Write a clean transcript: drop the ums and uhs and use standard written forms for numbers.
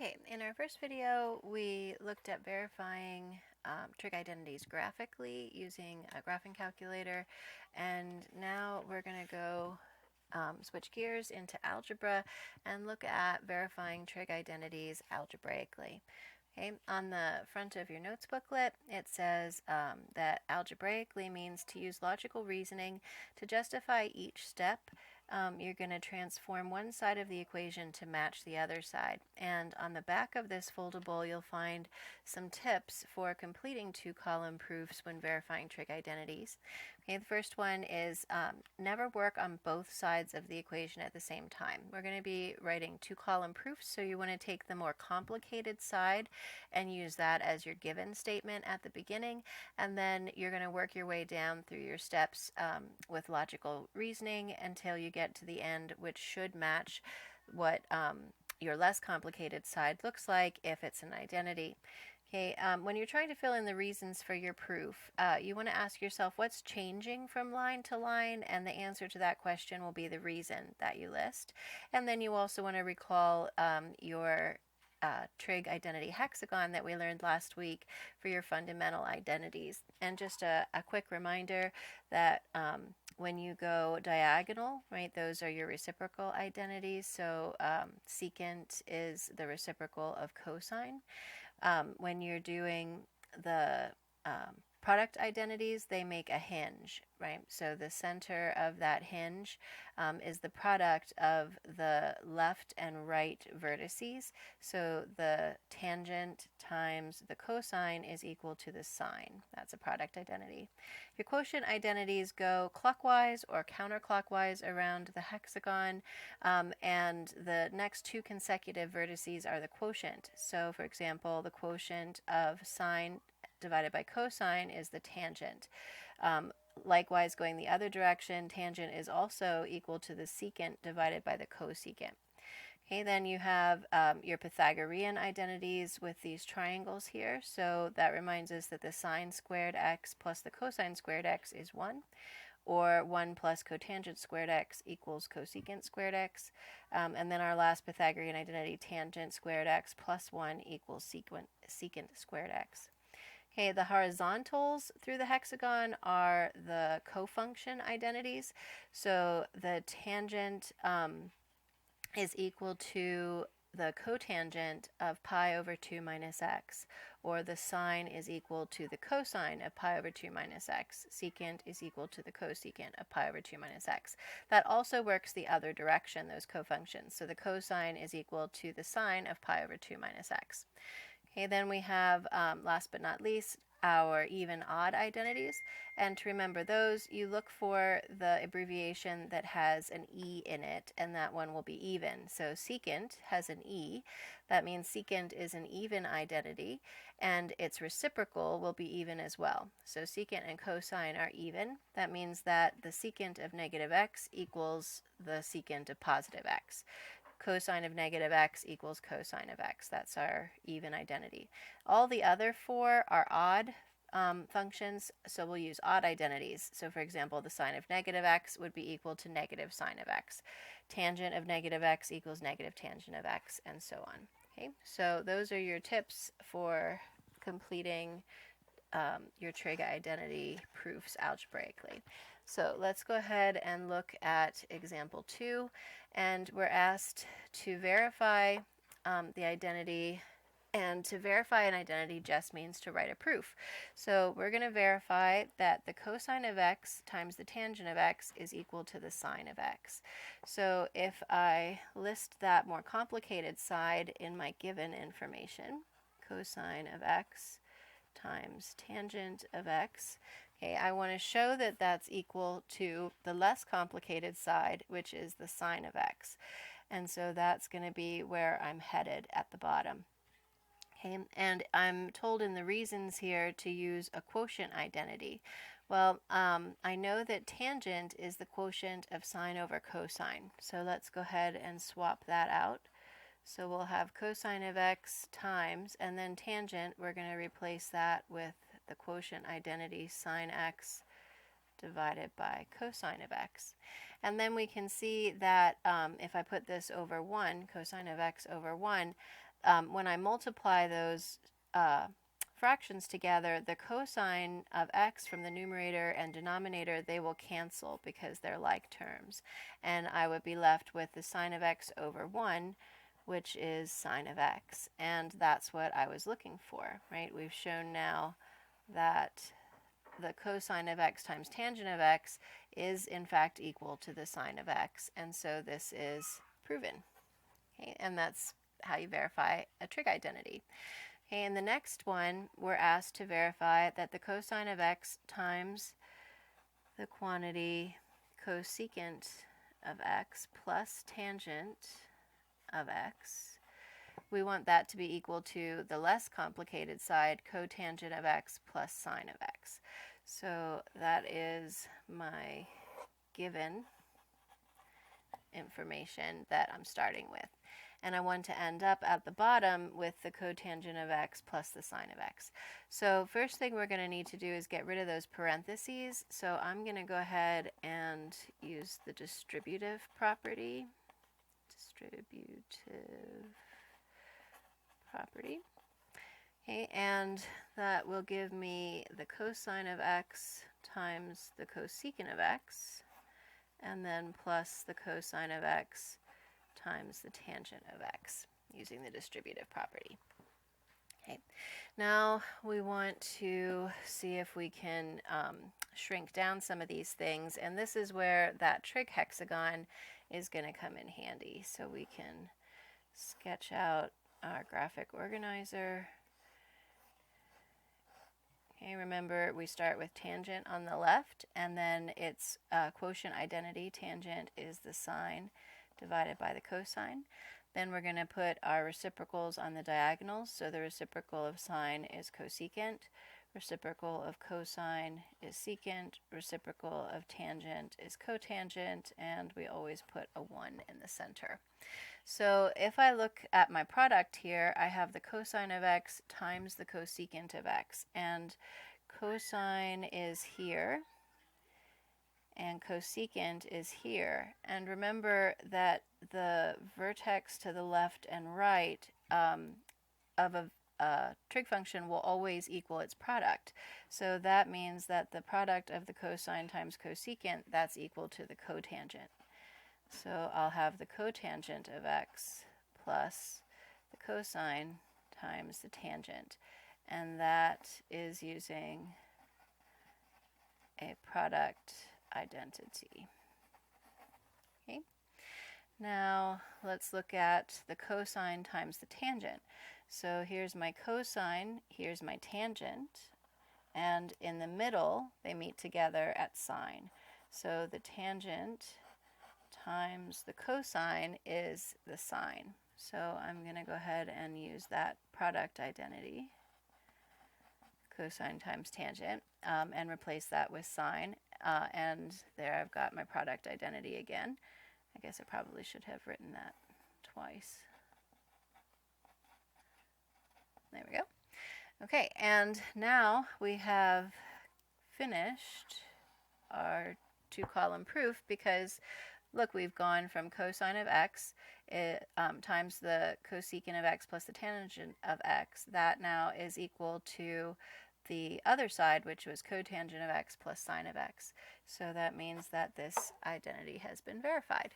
Okay, in our first video, we looked at verifying trig identities graphically using a graphing calculator, and now we're going to go switch gears into algebra and look at verifying trig identities algebraically. Okay, on the front of your notes booklet, it says that algebraically means to use logical reasoning to justify each step. You're going to transform one side of the equation to match the other side. And on the back of this foldable, you'll find some tips for completing two-column proofs when verifying trig identities. Okay, the first one is never work on both sides of the equation at the same time. We're going to be writing two-column proofs, so you want to take the more complicated side and use that as your given statement at the beginning, and then you're going to work your way down through your steps with logical reasoning until you get to the end, which should match what your less complicated side looks like if it's an identity. Okay, when you're trying to fill in the reasons for your proof, you want to ask yourself what's changing from line to line, and the answer to that question will be the reason that you list. And then you also want to recall your Trig Identity Hexagon that we learned last week for your fundamental identities. And just a quick reminder that when you go diagonal, right, those are your reciprocal identities. So secant is the reciprocal of cosine. When you're doing the product identities, they make a hinge, right? So the center of that hinge is the product of the left and right vertices. So the tangent times the cosine is equal to the sine. That's a product identity. Your quotient identities go clockwise or counterclockwise around the hexagon, and the next two consecutive vertices are the quotient. So for example, the quotient of sine divided by cosine is the tangent. Likewise, going the other direction, tangent is also equal to the secant divided by the cosecant. Okay, then you have your Pythagorean identities with these triangles here. So that reminds us that the sine squared x plus the cosine squared x is 1, or 1 plus cotangent squared x equals cosecant squared x. And then our last Pythagorean identity, tangent squared x plus 1 equals secant squared x. Okay, the horizontals through the hexagon are the cofunction identities. So the tangent is equal to the cotangent of pi over 2 minus x, or the sine is equal to the cosine of pi over 2 minus x. Secant is equal to the cosecant of pi over 2 minus x. That also works the other direction, those cofunctions. So the cosine is equal to the sine of pi over 2 minus x. Okay, then we have, last but not least, our even-odd identities. And to remember those, you look for the abbreviation that has an E in it, and that one will be even. So secant has an E. That means secant is an even identity, and its reciprocal will be even as well. So secant and cosine are even. That means that the secant of negative x equals the secant of positive x. Cosine of negative x equals cosine of x. That's our even identity. All the other four are odd functions, so we'll use odd identities. So for example, the sine of negative x would be equal to negative sine of x. Tangent of negative x equals negative tangent of x, and so on. Okay, so those are your tips for completing your trig identity proofs algebraically. So let's go ahead and look at example 2, and we're asked to verify the identity, and to verify an identity just means to write a proof. So we're going to verify that the cosine of x times the tangent of x is equal to the sine of x. So if I list that more complicated side in my given information, cosine of x times tangent of x. Okay, I want to show that that's equal to the less complicated side, which is the sine of x. And so that's going to be where I'm headed at the bottom. Okay, and I'm told in the reasons here to use a quotient identity. Well, I know that tangent is the quotient of sine over cosine. So let's go ahead and swap that out. So we'll have cosine of x times, and then tangent, we're going to replace that with the quotient identity sine x divided by cosine of x. And then we can see that if I put this over 1, cosine of x over 1, when I multiply those fractions together, the cosine of x from the numerator and denominator, they will cancel because they're like terms. And I would be left with the sine of x over 1, which is sine of x. And that's what I was looking for, right? We've shown now that the cosine of x times tangent of x is in fact equal to the sine of x. And so this is proven. Okay? And that's how you verify a trig identity. Okay, in the next one, we're asked to verify that the cosine of x times the quantity cosecant of x plus tangent of x. We want that to be equal to the less complicated side, cotangent of x plus sine of x. So that is my given information that I'm starting with. And I want to end up at the bottom with the cotangent of x plus the sine of x. So first thing we're going to need to do is get rid of those parentheses. So I'm going to go ahead and use the distributive property. Okay, and that will give me the cosine of x times the cosecant of x, and then plus the cosine of x times the tangent of x, using the distributive property. Okay, now we want to see if we can shrink down some of these things, and this is where that trig hexagon is going to come in handy. So we can sketch out our graphic organizer. Okay, remember we start with tangent on the left, and then its quotient identity. Tangent is the sine divided by the cosine. Then we're going to put our reciprocals on the diagonals. So the reciprocal of sine is cosecant, reciprocal of cosine is secant, reciprocal of tangent is cotangent, and we always put a 1 in the center. So if I look at my product here, I have the cosine of x times the cosecant of x, and cosine is here and cosecant is here. And remember that the vertex to the left and right of a trig function will always equal its product. So that means that the product of the cosine times cosecant, that's equal to the cotangent. So I'll have the cotangent of x plus the cosine times the tangent. And that is using a product identity. Okay. Now let's look at the cosine times the tangent. So here's my cosine, here's my tangent, and in the middle they meet together at sine. So the tangent times the cosine is the sine. So I'm going to go ahead and use that product identity, cosine times tangent, and replace that with sine. And there I've got my product identity again. I guess I probably should have written that twice. There we go. Okay, and now we have finished our two-column proof because, look, we've gone from cosine of x times the cosecant of x plus the tangent of x. That now is equal to the other side, which was cotangent of x plus sine of x. So that means that this identity has been verified.